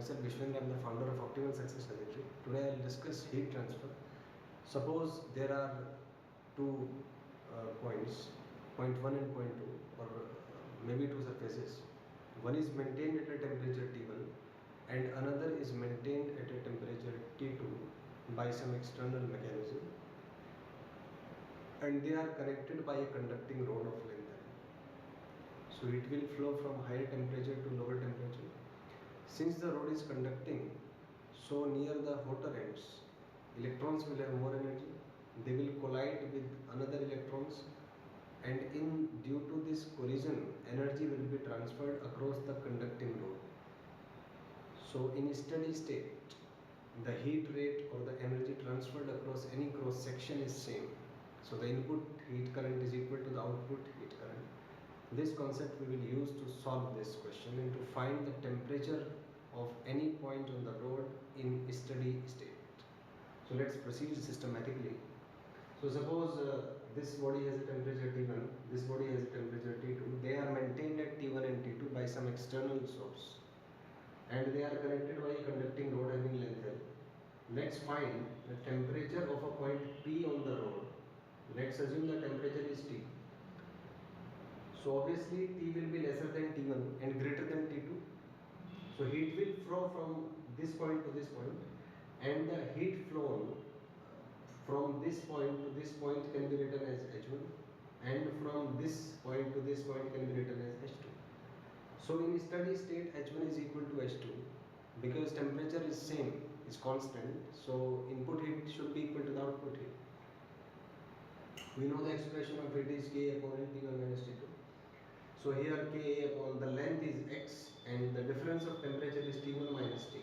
Myself Vishvendra, I am the founder of Optimal Success Trajectory. Today I will discuss heat transfer. Suppose there are two points, point 1 and point 2, or maybe two surfaces. One is maintained at a temperature T1 and another is maintained at a temperature T2 by some external mechanism, and they are connected by a conducting rod of length L. So it will flow from higher temperature to lower temperature. Since the rod is conducting, so near the hotter ends, electrons will have more energy. They will collide with another electrons, and due to this collision, energy will be transferred across the conducting rod. So in steady state, the heat rate or the energy transferred across any cross section is same. So the input heat current is equal to the output heat current. This concept we will use to solve this question and to find the temperature of any point on the rod in steady state. So let's proceed systematically. So suppose this body has a temperature T1, this body has a temperature T2. They are maintained at T1 and T2 by some external source, and they are connected by a conducting rod having length L. Let's find the temperature of a point P on the rod. Let's assume the temperature is T. So obviously T will be lesser than T1 and greater than T2. So heat will flow from this point to this point, and the heat flow from this point to this point can be written as H1, and from this point to this point can be written as H2. So in steady state, H1 is equal to H2 because temperature is same, is constant. So input heat should be equal to the output heat. We know the expression of it is K upon T1 minus T2. So here K upon the length is X and the difference of temperature is T1 minus T.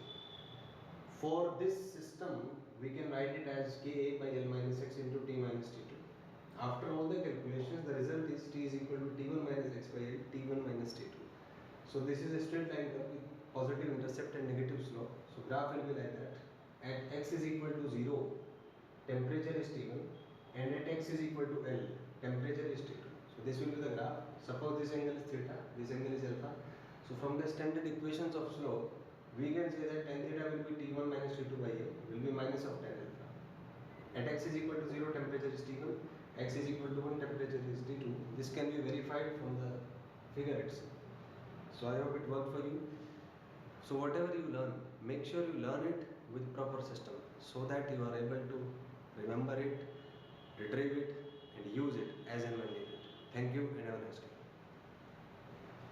For this system, we can write it as Ka by L minus X into T minus T2. After all the calculations, the result is T is equal to T1 minus X by L, T1 minus T2. So this is a straight line curve with positive intercept and negative slope. So graph will be like that. At X is equal to 0, temperature is T1, and at X is equal to L, temperature is T2. So this will be the graph. Suppose this angle is theta, this angle is alpha. So from the standard equations of slope, we can say that tan theta will be T1 minus T2 by A, will be minus of tan alpha. At X is equal to 0, temperature is T1, X is equal to 1, temperature is T2. This can be verified from the figure itself. So I hope it worked for you. So whatever you learn, make sure you learn it with proper system so that you are able to remember it, retrieve it and use it as and when needed. Thank you and have a nice day.